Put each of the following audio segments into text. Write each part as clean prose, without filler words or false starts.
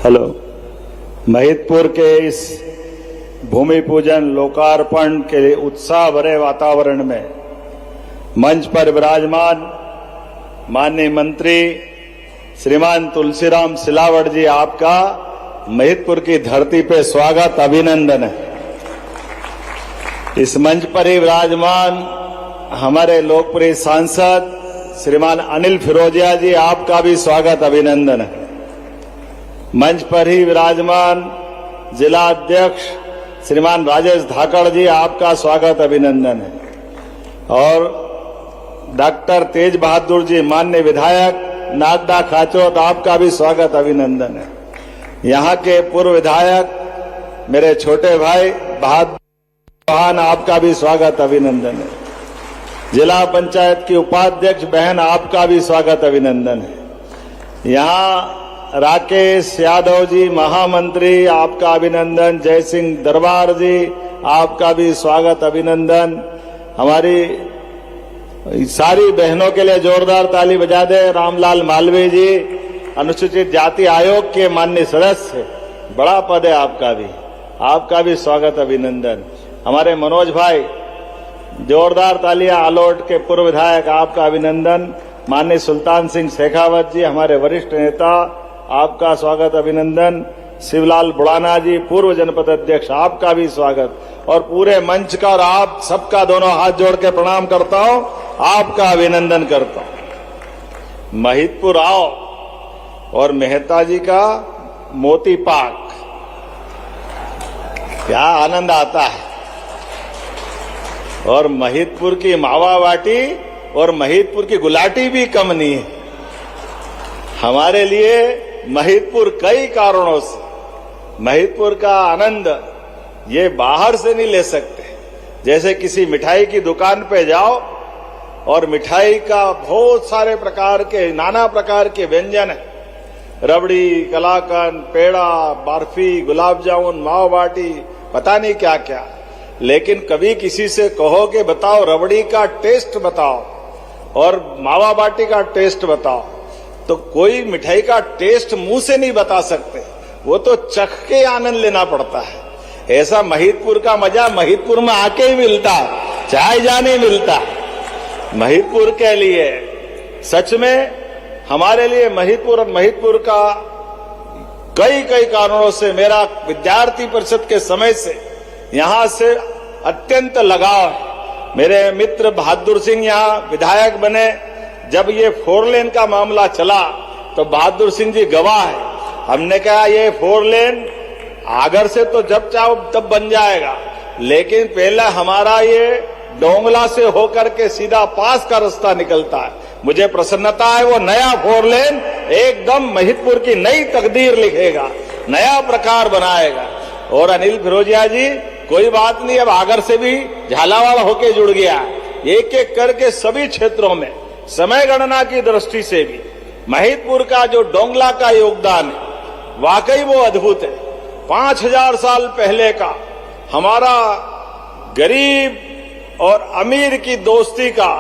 Hello. Mahidpur के इस भूमि पूजन लोकार्पण के उत्साह भरे वातावरण में मंच पर विराजमान माननीय मंत्री श्रीमान तुलसीराम सिलावट जी, आपका महिदपुर की धरती पे स्वागत, अभिनंदन है। इस मंच पर ही विराजमान हमारे लोकप्रिय सांसद श्रीमान अनिल फिरोजिया जी, आपका भी स्वागत, अभिनंदन है। मंच पर ही विराजमान जिला अध्यक्ष श्रीमान राजेश धाकड़ जी, आपका स्वागत, अभिनंदन है। और डॉक्टर तेज बहादुर जी, माननीय विधायक नागदा खाचोत, आपका भी स्वागत, अभिनंदन है। यहाँ के पूर्व विधायक मेरे छोटे भाई बहादुर चौहान, आपका भी स्वागत, अभिनंदन है। जिला पंचायत की उपाध्यक्ष बहन, आपका भी स्वागत, अभिनंदन है। यहाँ राकेश यादव जी महामंत्री, आपका अभिनंदन। जय सिंह दरबार जी, आपका भी स्वागत, अभिनंदन। हमारी सारी बहनों के लिए जोरदार ताली बजा दे। रामलाल मालवीय जी, अनुसूचित जाति आयोग के माननीय सदस्य, बड़ा पद है आपका भी स्वागत, अभिनंदन। हमारे मनोज भाई, जोरदार तालियां। आलोट के पूर्व विधायक, आपका अभिनंदन। माननीय सुल्तान सिंह शेखावत जी, हमारे वरिष्ठ नेता, आपका स्वागत, अभिनंदन। शिवलाल बुढ़ाना जी, पूर्व जनपद अध्यक्ष, आपका भी स्वागत। और पूरे मंच का और आप सबका दोनों हाथ जोड़ के प्रणाम करता हूं, आपका अभिनंदन करता हूं। महिदपुर आओ और मेहता जी का मोती पाक, क्या आनंद आता है। और महिदपुर की मावा बाटी और महिदपुर की गुलाटी भी कम नहीं है। हमारे लिए महिदपुर कई कारणों से, महिदपुर का आनंद ये बाहर से नहीं ले सकते। जैसे किसी मिठाई की दुकान पे जाओ और मिठाई का बहुत सारे प्रकार के, नाना प्रकार के व्यंजन है, रबड़ी, कलाकंद, पेड़ा, बर्फी, गुलाब जामुन, मावा बाटी, पता नहीं क्या क्या। लेकिन कभी किसी से कहो कि बताओ रबड़ी का टेस्ट बताओ और मावा बाटी का टेस्ट बताओ, तो कोई मिठाई का टेस्ट मुंह से नहीं बता सकते, वो तो चख के आनंद लेना पड़ता है। ऐसा महिदपुर का मजा महिदपुर में आके ही मिलता है, चाहे जाने मिलता। महिदपुर के लिए सच में, हमारे लिए महिदपुर और महिदपुर का कई कारणों से, मेरा विद्यार्थी परिषद के समय से यहां से अत्यंत लगाव। मेरे मित्र बहादुर सिंह यहाँ विधायक बने, जब ये 4 लेन का मामला चला तो बहादुर सिंह जी गवाह है। हमने कहा ये 4 लेन आगर से तो जब चाहो तब बन जाएगा, लेकिन पहले हमारा ये डोंगला से होकर के सीधा पास का रास्ता निकलता है। मुझे प्रसन्नता है, वो नया 4 लेन एकदम महिदपुर की नई तकदीर लिखेगा, नया प्रकार बनाएगा। और अनिल फिरोजिया जी, कोई बात नहीं, अब आगर से भी झालावाड़ होके जुड़ गया। एक एक करके सभी क्षेत्रों में समय गणना की दृष्टि से भी महिदपुर का जो डोंगला का योगदान है, वाकई वो अद्भुत है। 5000 साल पहले का हमारा गरीब और अमीर की दोस्ती का,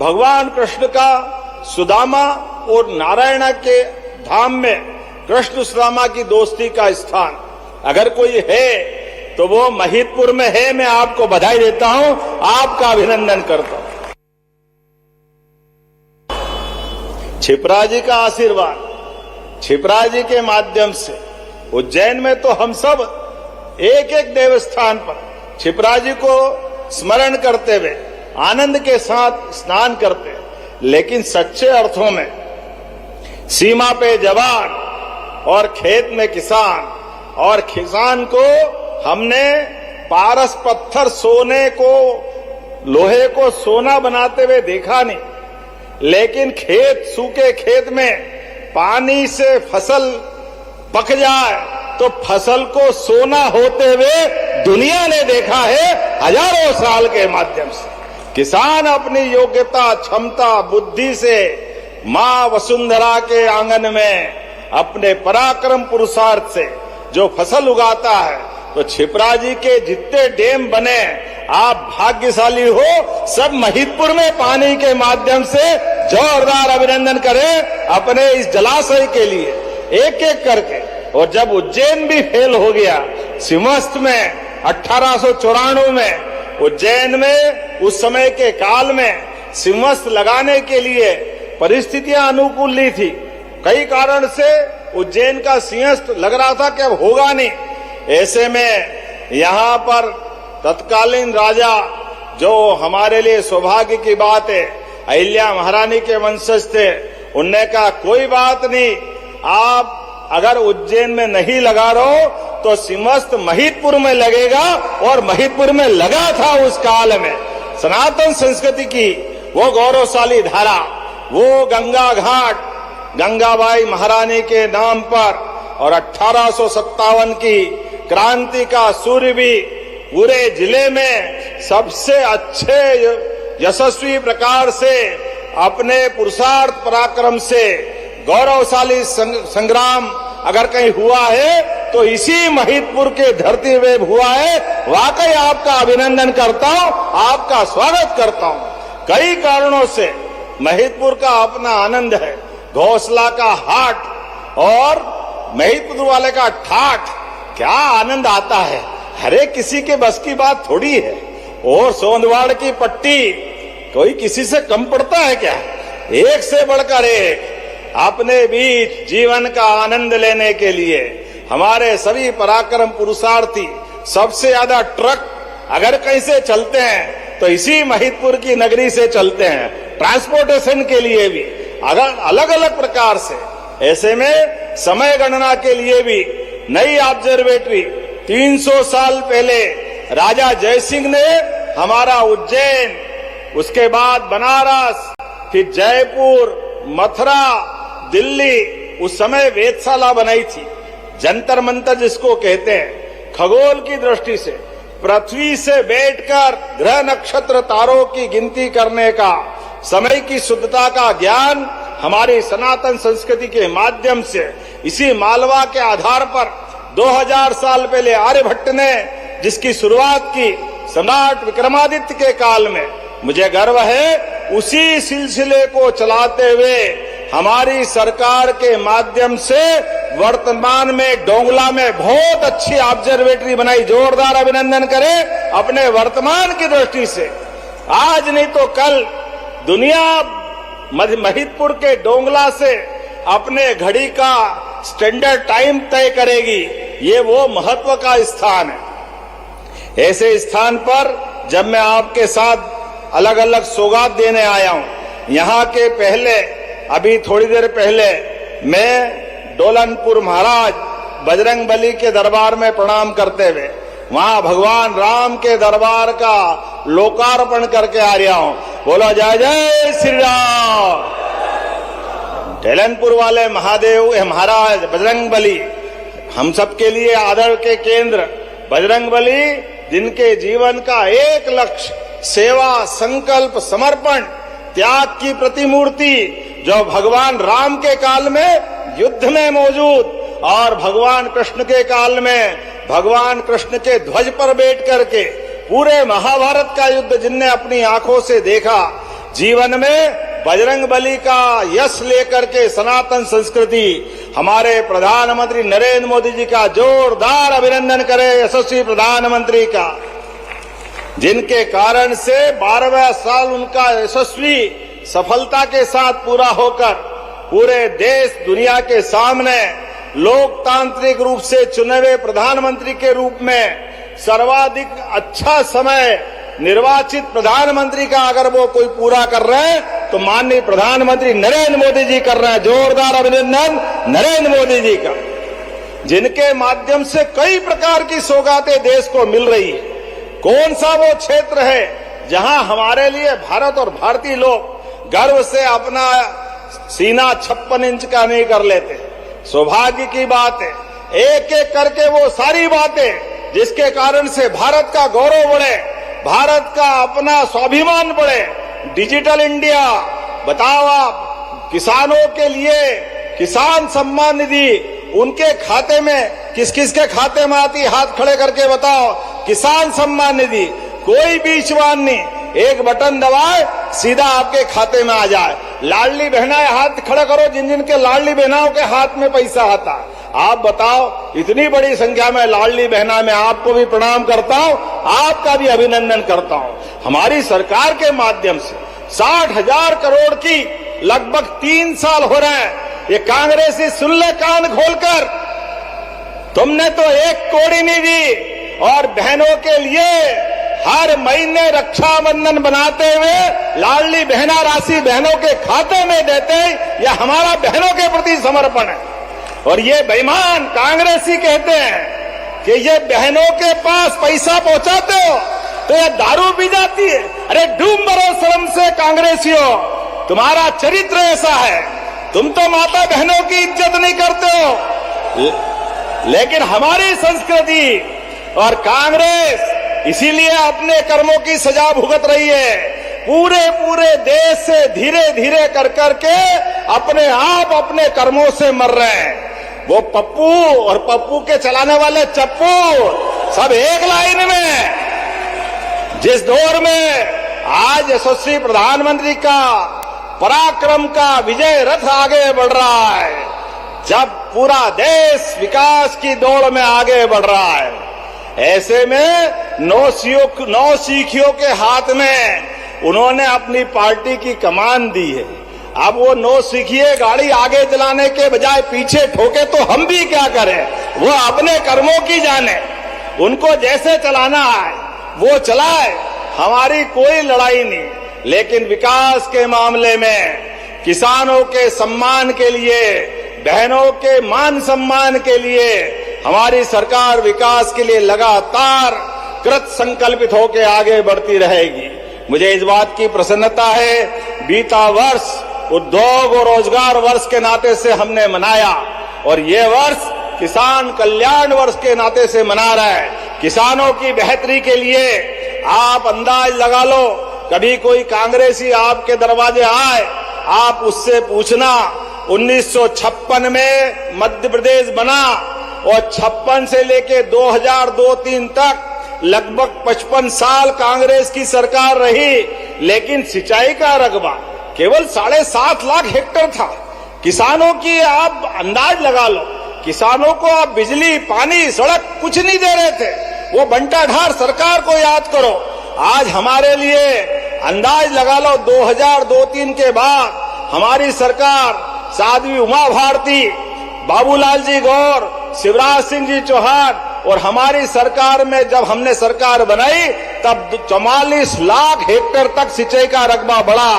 भगवान कृष्ण का सुदामा और नारायण के धाम में कृष्ण सुदामा की दोस्ती का स्थान अगर कोई है तो वो महिदपुर में है। मैं आपको बधाई देता हूं, आपका अभिनंदन करता हूं। छिपरा जी का आशीर्वाद, छिपरा जी के माध्यम से उज्जैन में तो हम सब एक एक देवस्थान पर छिपरा जी को स्मरण करते हुए आनंद के साथ स्नान करते हैं। लेकिन सच्चे अर्थों में सीमा पे जवान और खेत में किसान, और किसान को हमने पारस पत्थर सोने को, लोहे को सोना बनाते हुए देखा नहीं, लेकिन खेत, सूखे खेत में पानी से फसल पक जाए तो फसल को सोना होते हुए दुनिया ने देखा है हजारों साल के माध्यम से। किसान अपनी योग्यता, क्षमता, बुद्धि से मां वसुंधरा के आंगन में अपने पराक्रम पुरुषार्थ से जो फसल उगाता है, तो छिपरा जी के जितने डैम बने, आप भाग्यशाली हो, सब महिदपुर में पानी के माध्यम से जोरदार अभिनंदन करें अपने इस जलाशय के लिए, एक एक करके। और जब उज्जैन भी फेल हो गया सिंहस्थ में 1894 में, उज्जैन में उस समय के काल में सिंहस्थ लगाने के लिए परिस्थितियां अनुकूल नहीं थी। कई कारण से उज्जैन का सिंहस्थ लग रहा था कि अब होगा नहीं। ऐसे में यहाँ पर तत्कालीन राजा, जो हमारे लिए सौभाग्य की बात है, अहिल्या महारानी के वंशज थे, उनने कहा कोई बात नहीं, आप अगर उज्जैन में नहीं लगा रहो तो सिंहस्थ महिदपुर में लगेगा, और महिदपुर में लगा था उस काल में। सनातन संस्कृति की वो गौरवशाली धारा, वो गंगा घाट गंगाबाई महारानी के नाम पर, और 1857 की क्रांति का सूर्य भी पूरे जिले में सबसे अच्छे यशस्वी प्रकार से अपने पुरुषार्थ पराक्रम से गौरवशाली संग्राम अगर कहीं हुआ है तो इसी महिदपुर के धरती में हुआ है। वाकई आपका अभिनंदन करता हूं, आपका स्वागत करता हूं। कई कारणों से महिदपुर का अपना आनंद है। घोसला का हाट और महिदपुर वाले का ठाठ, क्या आनंद आता है। हरे किसी के बस की बात थोड़ी है। और सोंदवाड़ की पट्टी कोई किसी से कम पड़ता है क्या? एक से बढ़कर एक अपने बीच जीवन का आनंद लेने के लिए हमारे सभी पराक्रम पुरुषार्थी, सबसे ज्यादा ट्रक अगर कहीं से चलते हैं तो इसी महिदपुर की नगरी से चलते हैं, ट्रांसपोर्टेशन के लिए भी अगर अलग अलग प्रकार से। ऐसे में समय गणना के लिए भी नई ऑब्जर्वेटरी 300 साल पहले राजा जयसिंह ने हमारा उज्जैन, उसके बाद बनारस, फिर जयपुर, मथुरा, दिल्ली, उस समय वेधशाला बनाई थी। जंतर मंतर जिसको कहते हैं, खगोल की दृष्टि से पृथ्वी से बैठकर ग्रह नक्षत्र तारों की गिनती करने का, समय की शुद्धता का ज्ञान हमारी सनातन संस्कृति के माध्यम से, इसी मालवा के आधार पर 2000 साल पहले आर्यभट्ट ने जिसकी शुरुआत की सम्राट विक्रमादित्य के काल में, मुझे गर्व है उसी सिलसिले को चलाते हुए हमारी सरकार के माध्यम से वर्तमान में डोंगला में बहुत अच्छी ऑब्जर्वेटरी बनाई। जोरदार अभिनंदन करें अपने वर्तमान की दृष्टि से। आज नहीं तो कल दुनिया महिदपुर के डोंगला से अपने घड़ी का स्टैंडर्ड टाइम तय करेगी। ये वो महत्व का स्थान है। ऐसे स्थान पर जब मैं आपके साथ अलग अलग सौगात देने आया हूं, यहाँ के पहले, अभी थोड़ी देर पहले मैं डोलनपुर महाराज बजरंगबली के दरबार में प्रणाम करते हुए वहां भगवान राम के दरबार का लोकार्पण करके आ रहा हूं। बोलो जय जय श्री राम। डोलनपुर वाले महादेव महाराज बजरंगबली हम सबके लिए आदर के केंद्र। बजरंगबली जिनके जीवन का एक लक्ष्य सेवा, संकल्प, समर्पण, त्याग की प्रतिमूर्ति, जो भगवान राम के काल में युद्ध में मौजूद और भगवान कृष्ण के काल में भगवान कृष्ण के ध्वज पर बैठ करके पूरे महाभारत का युद्ध जिनने अपनी आंखों से देखा, जीवन में बजरंगबली का यश लेकर के सनातन संस्कृति, हमारे प्रधानमंत्री नरेंद्र मोदी जी का जोरदार अभिनंदन करें, यशस्वी प्रधानमंत्री का, जिनके कारण से 12वां साल उनका यशस्वी सफलता के साथ पूरा होकर पूरे देश दुनिया के सामने लोकतांत्रिक रूप से चुने हुए प्रधानमंत्री के रूप में सर्वाधिक अच्छा समय निर्वाचित प्रधानमंत्री का अगर वो कोई पूरा कर रहे हैं तो माननीय प्रधानमंत्री नरेंद्र मोदी जी कर रहे हैं। जोरदार अभिनंदन नरेंद्र मोदी जी का, जिनके माध्यम से कई प्रकार की सौगातें देश को मिल रही है। कौन सा वो क्षेत्र है जहां हमारे लिए भारत और भारतीय लोग गर्व से अपना सीना 56 इंच का नहीं कर लेते? सौभाग्य की बात है, एक एक करके वो सारी बातें जिसके कारण से भारत का गौरव बढ़े, भारत का अपना स्वाभिमान बढ़े। डिजिटल इंडिया, बताओ आप, किसानों के लिए किसान सम्मान निधि उनके खाते में किस किस के खाते में आती, हाथ खड़े करके बताओ। किसान सम्मान निधि, कोई बीचवान नहीं, एक बटन दबाए सीधा आपके खाते में आ जाए। लाडली बहनाएं हाथ खड़ा करो, जिन जिन के लाडली बहनाओं के हाथ में पैसा आता। आप बताओ, इतनी बड़ी संख्या में लाडली बहना, मैं आपको भी प्रणाम करता हूं, आपका भी अभिनंदन करता हूं। हमारी सरकार के माध्यम से 60,000 करोड़ की लगभग 3 साल हो रहे हैं। ये कांग्रेसी सुन ले कान खोलकर, तुमने तो 1 कौड़ी नहीं दी और बहनों के लिए हर महीने रक्षाबंधन बनाते हुए लाडली बहना राशि बहनों के खाते में देते, यह हमारा बहनों के प्रति समर्पण है। और ये बेईमान कांग्रेसी कहते हैं कि ये बहनों के पास पैसा पहुंचाते हो तो ये दारू पी जाती है। अरे डूब मरो शर्म से कांग्रेसियों, तुम्हारा चरित्र ऐसा है, तुम तो माता बहनों की इज्जत नहीं करते हो। लेकिन हमारी संस्कृति और कांग्रेस इसीलिए अपने कर्मों की सजा भुगत रही है। पूरे देश से धीरे धीरे कर करके अपने आप अपने कर्मों से मर रहे हैं। वो पप्पू और पप्पू के चलाने वाले चप्पू सब एक लाइन में। जिस दौर में आज यशस्वी प्रधानमंत्री का पराक्रम का विजय रथ आगे बढ़ रहा है, जब पूरा देश विकास की दौड़ में आगे बढ़ रहा है, ऐसे में नौसिखियों के हाथ में उन्होंने अपनी पार्टी की कमान दी है। अब वो नौसिखिए गाड़ी आगे चलाने के बजाय पीछे ठोके तो हम भी क्या करें? वो अपने कर्मों की जाने, उनको जैसे चलाना है वो चलाए, हमारी कोई लड़ाई नहीं। लेकिन विकास के मामले में, किसानों के सम्मान के लिए, बहनों के मान सम्मान के लिए हमारी सरकार विकास के लिए लगातार कृत संकल्पित होकर आगे बढ़ती रहेगी। मुझे इस बात की प्रसन्नता है, बीता वर्ष उद्योग और रोजगार वर्ष के नाते से हमने मनाया और ये वर्ष किसान कल्याण वर्ष के नाते से मना रहा है। किसानों की बेहतरी के लिए आप अंदाज लगा लो, कभी कोई कांग्रेसी आपके दरवाजे आए, आप उससे पूछना 1956 में मध्य प्रदेश बना और 56 से लेके 2002-03 तक लगभग 55 साल कांग्रेस की सरकार रही, लेकिन सिंचाई का रकबा केवल 7.5 लाख हेक्टेयर था। किसानों की आप अंदाज लगा लो, किसानों को आप बिजली, पानी, सड़क कुछ नहीं दे रहे थे। वो बंटाढार सरकार को याद करो। आज हमारे लिए अंदाज लगा लो, 2002-03 के बाद हमारी सरकार साध्वी उमा भारती, बाबूलाल जी गौर, शिवराज सिंह जी चौहान और हमारी सरकार में जब हमने सरकार बनाई तब 44 लाख हेक्टेयर तक सिंचाई का रकबा बढ़ा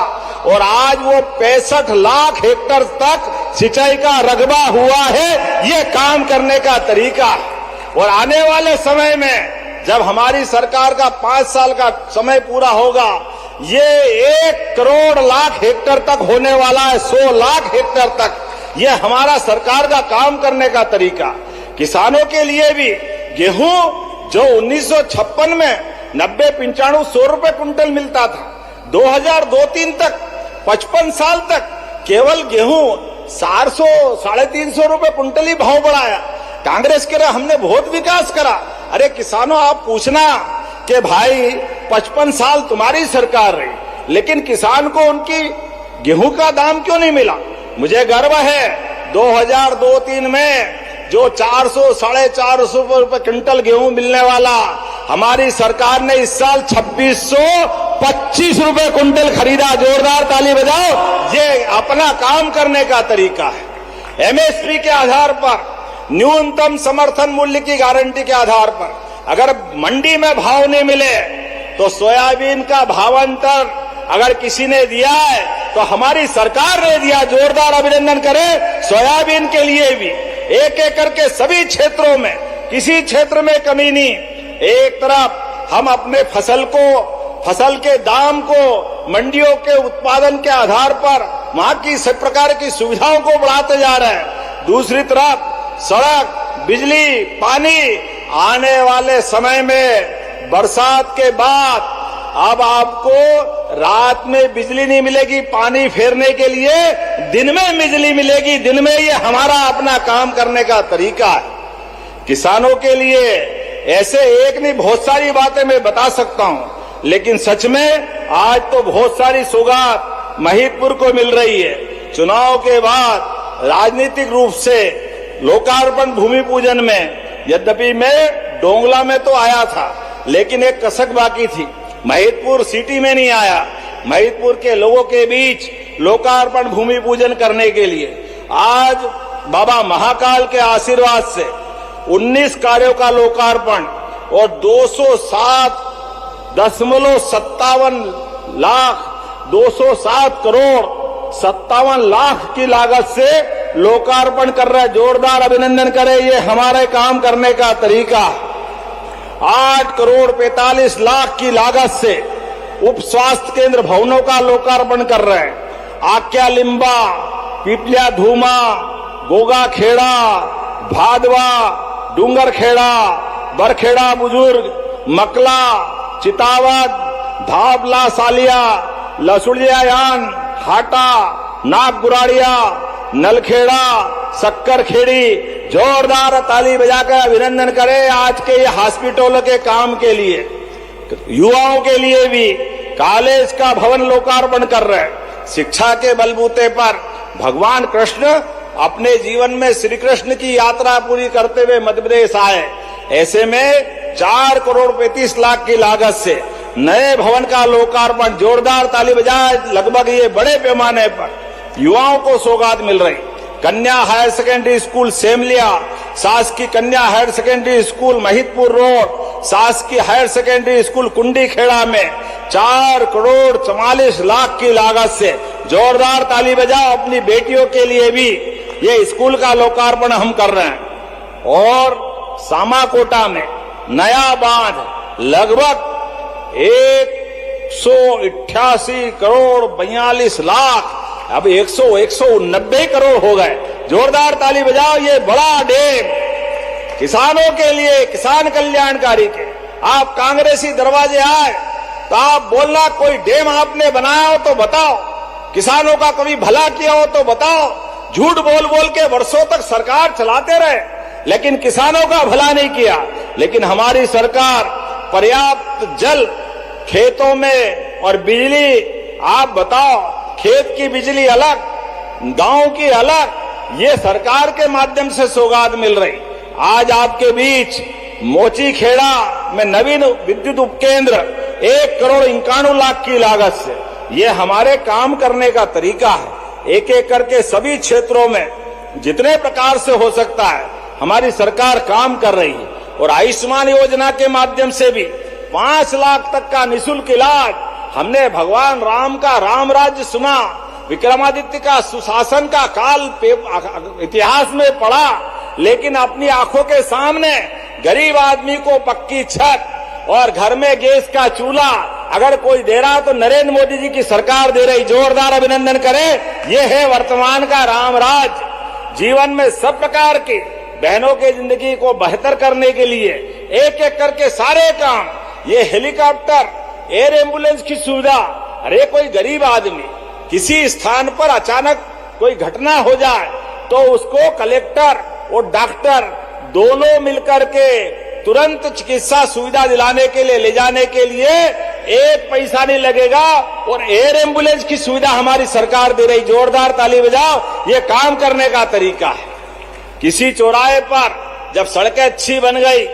और आज वो 65 लाख हेक्टेयर तक सिंचाई का रकबा हुआ है। ये काम करने का तरीका है। और आने वाले समय में जब हमारी सरकार का 5 साल का समय पूरा होगा, ये 1 करोड़ लाख हेक्टेयर तक होने वाला है, 100 लाख हेक्टेयर तक। ये हमारा सरकार का काम करने का तरीका। किसानों के लिए भी गेहूं जो 1956 में 90-95 100 रुपए कुंटल मिलता था, 2002-03 तक 55 साल तक केवल गेहूं 400-350 रुपए कुंटल ही भाव बढ़ाया। कांग्रेस के रहा हमने बहुत विकास करा। अरे किसानों, आप पूछना कि भाई 55 साल तुम्हारी सरकार रही, लेकिन किसान को उनकी गेहूं का दाम क्यों नहीं मिला? मुझे गर्व है 2002-03 में जो 400-450 रुपए क्विंटल गेहूं मिलने वाला, हमारी सरकार ने इस साल 2625 रुपए क्विंटल खरीदा। जोरदार ताली बजाओ। ये अपना काम करने का तरीका है। एमएसपी के आधार पर, न्यूनतम समर्थन मूल्य की गारंटी के आधार पर, अगर मंडी में भाव नहीं मिले तो सोयाबीन का भावांतर अगर किसी ने दिया है तो हमारी सरकार ने दिया। जोरदार अभिनंदन करें सोयाबीन के लिए भी। एक एक करके सभी क्षेत्रों में, किसी क्षेत्र में कमी नहीं। एक तरफ हम अपने फसल के दाम को मंडियों के उत्पादन के आधार पर वहां की सब प्रकार की सुविधाओं को बढ़ाते जा रहे हैं, दूसरी तरफ सड़क, बिजली, पानी, आने वाले समय में बरसात के बाद अब आपको रात में बिजली नहीं मिलेगी पानी फेरने के लिए, दिन में बिजली मिलेगी दिन में। ये हमारा अपना काम करने का तरीका है। किसानों के लिए ऐसे एक नहीं बहुत सारी बातें मैं बता सकता हूं, लेकिन सच में आज तो बहुत सारी सौगात महिदपुर को मिल रही है। चुनाव के बाद राजनीतिक रूप से लोकार्पण भूमि पूजन में, यद्यपि मैं डोंगला में तो आया था, लेकिन एक कसक बाकी थी, महिदपुर सिटी में नहीं आया। महिदपुर के लोगों के बीच लोकार्पण भूमि पूजन करने के लिए आज बाबा महाकाल के आशीर्वाद से 19 कार्यों का लोकार्पण और 207 करोड़ 57 लाख की लागत से लोकार्पण कर रहे हैं। जोरदार अभिनंदन करें, ये हमारे काम करने का तरीका। 8 करोड़ 45 लाख की लागत से उप स्वास्थ्य केंद्र भवनों का लोकार्पण कर रहे हैं। आक्या लिम्बा, पिपलिया धूमा, गोगा खेड़ा, भादवा, डूंगर खेड़ा, बरखेड़ा बुजुर्ग, मकला, चितावत, धाबला सालिया, लसुड़ियायान, हाटा, नाग गुराड़िया, नलखेड़ा, शक्कर खेड़ी। जोरदार ताली बजाकर अभिनंदन करें आज के ये हॉस्पिटलों के काम के लिए। युवाओं के लिए भी कॉलेज का भवन लोकार्पण कर रहे हैं। शिक्षा के बलबूते पर भगवान कृष्ण अपने जीवन में श्री कृष्ण की यात्रा पूरी करते हुए मध्य प्रदेश आए। ऐसे में 4 करोड़ 35 लाख की लागत से नए भवन का लोकार्पण। जोरदार ताली बजाए। लगभग ये बड़े पैमाने पर युवाओं को सौगात मिल रही। कन्या हायर सेकेंडरी स्कूल सेमलिया, शासकीय कन्या higher secondary school Mahidpur road, शासकीय higher secondary school Kundi Kheda में 4 करोड़ 44 लाख की लागत से जोरदार ताली बजाओ। अपनी बेटियों के लिए भी ये स्कूल का लोकार्पण हम कर रहे हैं। और सामाकोटा में नया बांध लगभग 188 करोड़ 42 लाख, अब 190 करोड़ हो गए। जोरदार ताली बजाओ। ये बड़ा डैम किसानों के लिए, किसान कल्याणकारी के। आप कांग्रेसी दरवाजे आए तो आप बोलना कोई डैम आपने बनाया हो तो बताओ, किसानों का कभी भला किया हो तो बताओ। झूठ बोल बोल के वर्षों तक सरकार चलाते रहे, लेकिन किसानों का भला नहीं किया। लेकिन हमारी सरकार पर्याप्त जल खेतों में और बिजली, आप बताओ, खेत की बिजली अलग, गांव की अलग, ये सरकार के माध्यम से सौगात मिल रही। आज आपके बीच मोची खेड़ा में नवीन विद्युत उपकेंद्र 1 करोड़ 51 लाख की लागत से, ये हमारे काम करने का तरीका है। एक एक करके सभी क्षेत्रों में जितने प्रकार से हो सकता है हमारी सरकार काम कर रही है। और आयुष्मान योजना के माध्यम से भी 5 लाख तक का निःशुल्क इलाज। हमने भगवान राम का राम राज्य सुना, विक्रमादित्य का सुशासन का काल इतिहास में पढ़ा, लेकिन अपनी आंखों के सामने गरीब आदमी को पक्की छत और घर में गैस का चूल्हा अगर कोई दे रहा तो नरेंद्र मोदी जी की सरकार दे रही। जोरदार अभिनंदन करें। ये है वर्तमान का राम राज। जीवन में सब प्रकार की बहनों की जिंदगी को बेहतर करने के लिए एक एक करके सारे काम, ये हेलीकॉप्टर, एयर एम्बुलेंस की सुविधा। अरे कोई गरीब आदमी किसी स्थान पर अचानक कोई घटना हो जाए तो उसको कलेक्टर और डॉक्टर दोनों मिलकर के तुरंत चिकित्सा सुविधा दिलाने के लिए, ले जाने के लिए 1 पैसा नहीं लगेगा। और एयर एम्बुलेंस की सुविधा हमारी सरकार दे रही। जोरदार ताली बजाओ। ये काम करने का तरीका है। किसी चौराहे पर जब सड़कें अच्छी बन गई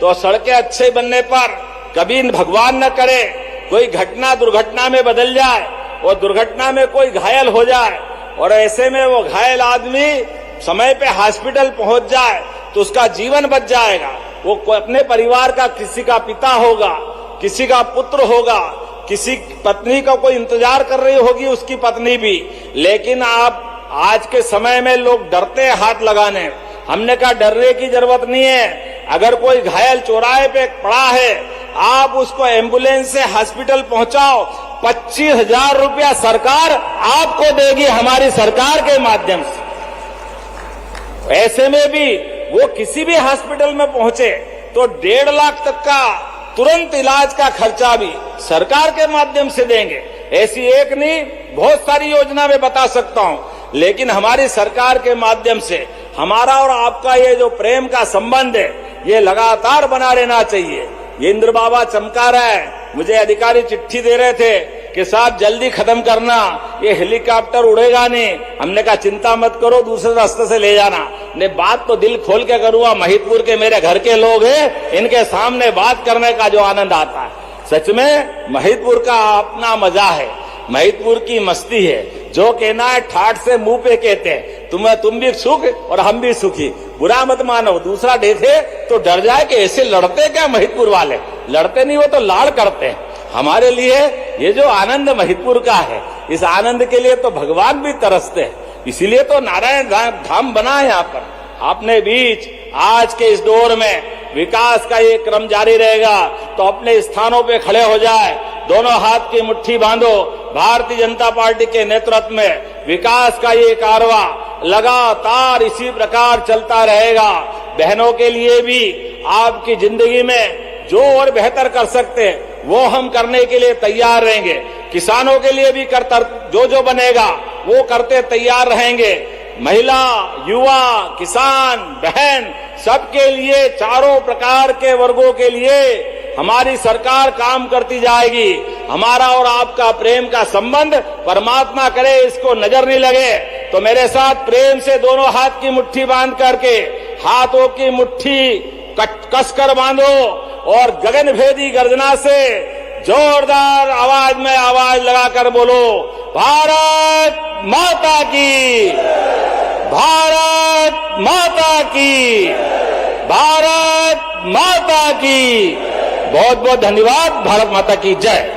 तो सड़कें अच्छे बनने पर कभी भगवान न करे कोई घटना दुर्घटना में बदल जाए और दुर्घटना में कोई घायल हो जाए, और ऐसे में वो घायल आदमी समय पे हॉस्पिटल पहुंच जाए तो उसका जीवन बच जाएगा। वो अपने परिवार का, किसी का पिता होगा, किसी का पुत्र होगा, किसी पत्नी का कोई इंतजार कर रही होगी, उसकी पत्नी भी। लेकिन आप आज के समय में लोग डरते हैं हाथ लगाने। हमने कहा डरने की जरूरत नहीं है। अगर कोई घायल चौराहे पे पड़ा है, आप उसको एम्बुलेंस से हॉस्पिटल पहुंचाओ, 25,000 रुपया सरकार आपको देगी हमारी सरकार के माध्यम से। ऐसे में भी वो किसी भी हॉस्पिटल में पहुंचे तो 1.5 लाख तक का तुरंत इलाज का खर्चा भी सरकार के माध्यम से देंगे। ऐसी एक नहीं, बहुत सारी योजना में बता सकता हूं, लेकिन हमारी सरकार के माध्यम से हमारा और आपका ये जो प्रेम का संबंध है, ये लगातार बना रहना चाहिए। ये इंद्र बाबा चमका रहा है। मुझे अधिकारी चिट्ठी दे रहे थे कि साहब जल्दी खत्म करना, ये हेलीकॉप्टर उड़ेगा नहीं। हमने कहा चिंता मत करो, दूसरे रास्ते से ले जाना। ने बात तो दिल खोल के करूंगा, महिदपुर के मेरे घर के लोग हैं, इनके सामने बात करने का जो आनंद आता है, सच में महिदपुर का अपना मजा है, महिदपुर की मस्ती है। जो कहना है ठाठ से मुंह पे कहते हैं, तुम भी सुख और हम भी सुखी। बुरा मत मानो, दूसरा देखे तो डर जाए कि ऐसे लड़ते क्या महिदपुर वाले। लड़ते नहीं, वो तो लाड़ करते हैं। हमारे लिए ये जो आनंद महिदपुर का है, इस आनंद के लिए तो भगवान भी तरसते हैं। इसीलिए तो नारायण धाम बना है यहाँ पर। अपने बीच आज के इस दौर में विकास का ये क्रम जारी रहेगा, तो अपने स्थानों पे खड़े हो जाए, दोनों हाथ की मुट्ठी बांधो। भारतीय जनता पार्टी के नेतृत्व में विकास का ये कारवा लगातार इसी प्रकार चलता रहेगा। बहनों के लिए भी आपकी जिंदगी में जो और बेहतर कर सकते हैं वो हम करने के लिए तैयार रहेंगे। किसानों के लिए भी जो बनेगा वो करते तैयार रहेंगे। महिला, युवा, किसान, बहन, सबके लिए, चारों प्रकार के वर्गों के लिए हमारी सरकार काम करती जाएगी। हमारा और आपका प्रेम का संबंध परमात्मा करे इसको नजर नहीं लगे, तो मेरे साथ प्रेम से दोनों हाथ की मुट्ठी बांध करके, हाथों की मुट्ठी कसकर बांधो और गगनभेदी गर्जना से जोरदार आवाज में आवाज लगाकर बोलो, भारत माता की, भारत माता की, भारत माता की। बहुत बहुत धन्यवाद। भारत माता की जय।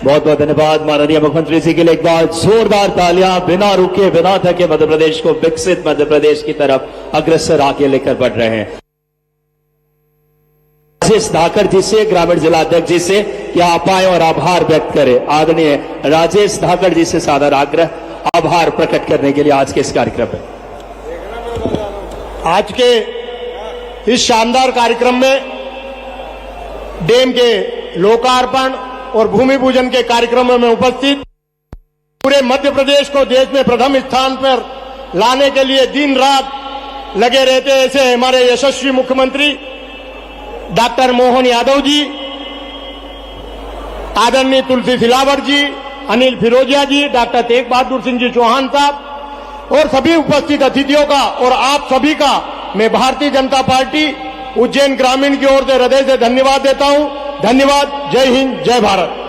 बहुत बहुत धन्यवाद माननीय मुख्यमंत्री जी के लिए। एक बार जोरदार तालियां। बिना रुके बिना थके मध्य प्रदेश को विकसित मध्य प्रदेश की तरफ अग्रसर आगे लेकर बढ़ रहे हैं। राजेश धाकड़ जी से, ग्रामीण जिला अध्यक्ष जी से क्या आप आए और आभार व्यक्त करें। आदरणीय राजेश धाकड़ जी से सादर आग्रह आभार प्रकट करने के लिए आज के इस कार्यक्रम में। आज के इस शानदार कार्यक्रम में डैम के लोकार्पण और भूमि पूजन के कार्यक्रमों में उपस्थित पूरे मध्य प्रदेश को देश में प्रथम स्थान पर लाने के लिए दिन रात लगे रहते ऐसे हमारे यशस्वी मुख्यमंत्री डॉक्टर मोहन यादव जी, आदरणीय तुलसी सिलावट जी, अनिल फिरोजिया जी, डॉक्टर तेग बहादुर सिंह जी चौहान साहब और सभी उपस्थित अतिथियों का और आप सभी का मैं भारतीय जनता पार्टी उज्जैन ग्रामीण की ओर से हृदय से धन्यवाद देता हूं। धन्यवाद। जय हिंद, जय भारत।